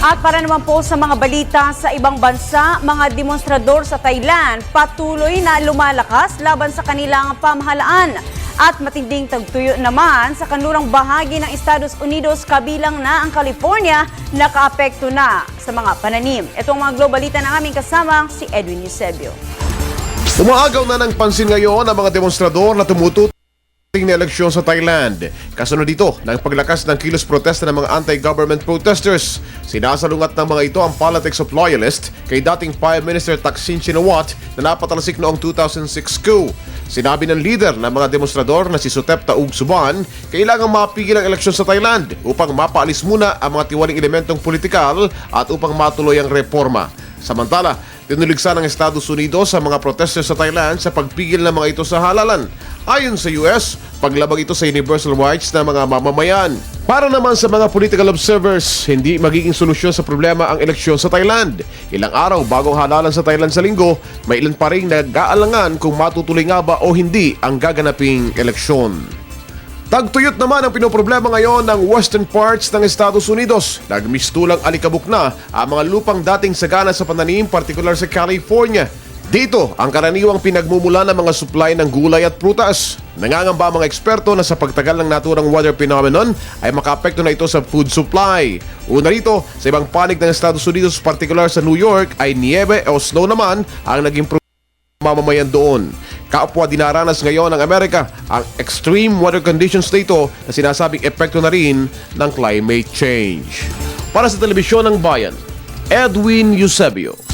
At para naman po sa mga balita sa ibang bansa, mga demonstrador sa Thailand patuloy na lumalakas laban sa kanilang pamahalaan. At matinding tagtuyo naman sa kanlurang bahagi ng Estados Unidos, kabilang na ang California, nakaapekto na sa mga pananim. Ito ang mga globalita ng aming kasama, si Edwin Eusebio. Umaagaw na ng pansin ngayon ang mga demonstrador na tumututok na eleksyon sa Thailand. Kasunod dito ng paglakas ng kilos protesta ng mga anti-government protesters. Sinasalungat ng mga ito ang politics of loyalist kay dating Prime Minister Thaksin Shinawatra na napatalsik noong 2006 coup. Sinabi ng leader ng mga demonstrador na si Suthep Thaugsuban Suban, kailangang mapigil ang eleksyon sa Thailand upang mapaalis muna ang mga tiwaling elementong politikal at upang matuloy ang reforma. Samantala, tinuligsa ng Estados Unidos sa mga protesters sa Thailand sa pagpigil ng mga ito sa halalan. Ayon sa US, paglabag ito sa universal rights ng mga mamamayan. Para naman sa mga political observers, hindi magiging solusyon sa problema ang eleksyon sa Thailand. Ilang araw bago ang halalan sa Thailand sa linggo, may ilan pa rin nag-aalangan kung matutuloy nga ba o hindi ang gaganaping eleksyon. Tagtuyot naman ang pinoproblema ngayon ng western parts ng Estados Unidos. Nagmistulang alikabok na ang mga lupang dating sagana sa pananim, partikular sa California. Dito ang karaniwang pinagmumula ng mga supply ng gulay at prutas. Nangangamba ang mga eksperto na sa pagtagal ng naturang weather phenomenon ay makaapekto na ito sa food supply. Una rito, sa ibang panig ng Estados Unidos, partikular sa New York, ay niebe o snow naman ang naging mamamayan doon. Kapwa dinaranas ngayon ng Amerika ang extreme weather conditions dito na sinasabing epekto na rin ng climate change. Para sa Telebisyon ng Bayan, Edwin Eusebio.